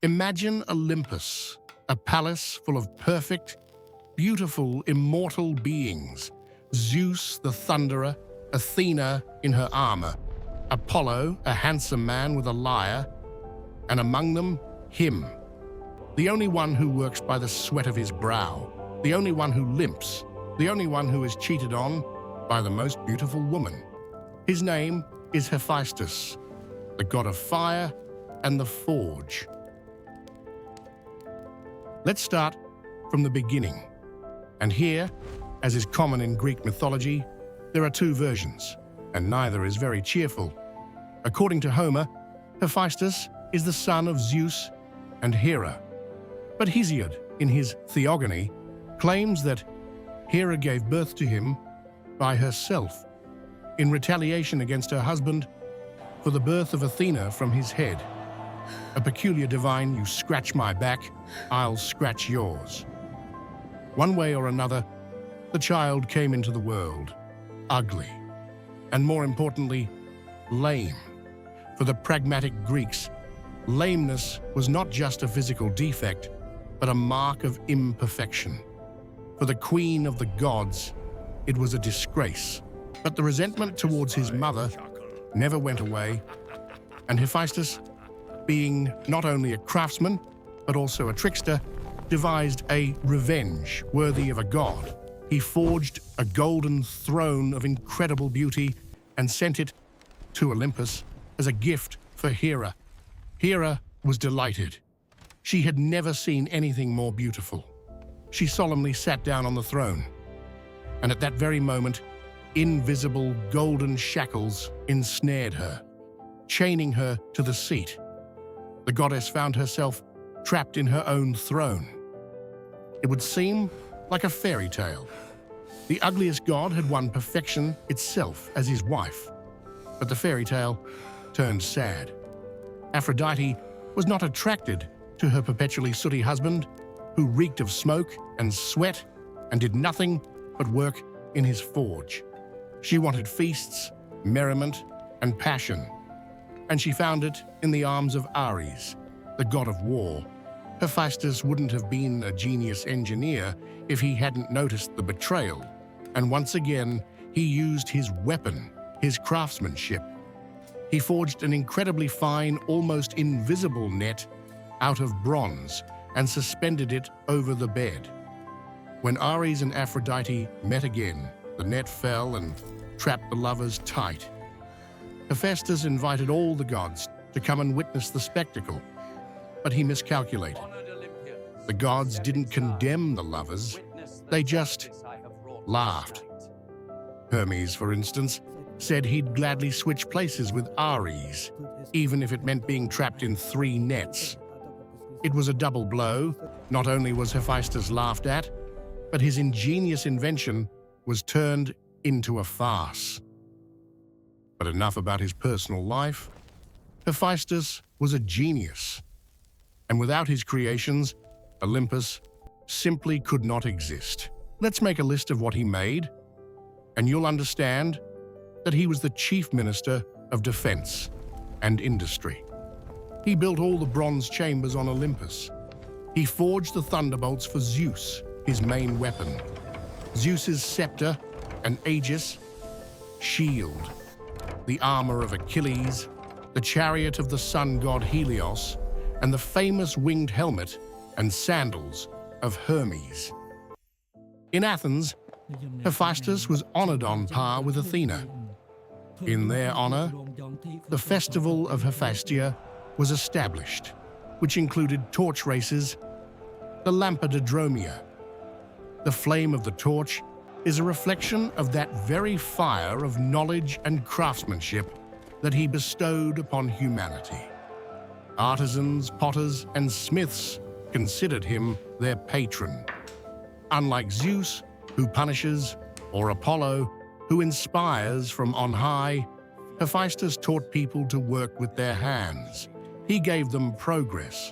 Imagine Olympus, a palace full of perfect, beautiful, immortal beings. Zeus, the thunderer, Athena in her armor, Apollo, a handsome man with a lyre, and among them, him, the only one who works by the sweat of his brow, the only one who limps, the only one who is cheated on by the most beautiful woman. His name is Hephaestus, the god of fire and the forge. Let's start from the beginning. And here, as is common in Greek mythology, there are two versions, and neither is very cheerful. According to Homer, Hephaestus is the son of Zeus and Hera. But Hesiod, in his Theogony, claims that Hera gave birth to him by herself, in retaliation against her husband for the birth of Athena from his head. A peculiar divine, you scratch my back, I'll scratch yours. One way or another, the child came into the world, ugly, and more importantly, lame. For the pragmatic Greeks, lameness was not just a physical defect, but a mark of imperfection. For the queen of the gods, it was a disgrace. But the resentment towards his mother never went away, and Hephaestus, being not only a craftsman, but also a trickster, devised a revenge worthy of a god. He forged a golden throne of incredible beauty and sent it to Olympus as a gift for Hera. Hera was delighted. She had never seen anything more beautiful. She solemnly sat down on the throne, and at that very moment, invisible golden shackles ensnared her, chaining her to the seat. The goddess found herself trapped in her own throne. It would seem like a fairy tale. The ugliest god had won perfection itself as his wife, but the fairy tale turned sad. Aphrodite was not attracted to her perpetually sooty husband, who reeked of smoke and sweat and did nothing but work in his forge. She wanted feasts, merriment, and passion, and she found it in the arms of Ares, the god of war. Hephaestus wouldn't have been a genius engineer if he hadn't noticed the betrayal, and once again, he used his weapon, his craftsmanship. He forged an incredibly fine, almost invisible net out of bronze and suspended it over the bed. When Ares and Aphrodite met again, the net fell and trapped the lovers tight. Hephaestus invited all the gods to come and witness the spectacle, but he miscalculated. The gods didn't condemn the lovers, they just laughed. Hermes, for instance, said he'd gladly switch places with Ares, even if it meant being trapped in 3 nets. It was a double blow. Not only was Hephaestus laughed at, but his ingenious invention was turned into a farce. But enough about his personal life. Hephaestus was a genius, and without his creations, Olympus simply could not exist. Let's make a list of what he made, and you'll understand that he was the chief minister of defense and industry. He built all the bronze chambers on Olympus. He forged the thunderbolts for Zeus, his main weapon. Zeus's scepter and aegis, shield, the armor of Achilles, the chariot of the sun god Helios, and the famous winged helmet and sandals of Hermes. In Athens, Hephaestus was honored on par with Athena. In their honor, the festival of Hephaestia was established, which included torch races, the Lampedodromia. The flame of the torch is a reflection of that very fire of knowledge and craftsmanship that he bestowed upon humanity. Artisans, potters, and smiths considered him their patron. Unlike Zeus, who punishes, or Apollo, who inspires from on high, Hephaestus taught people to work with their hands. He gave them progress,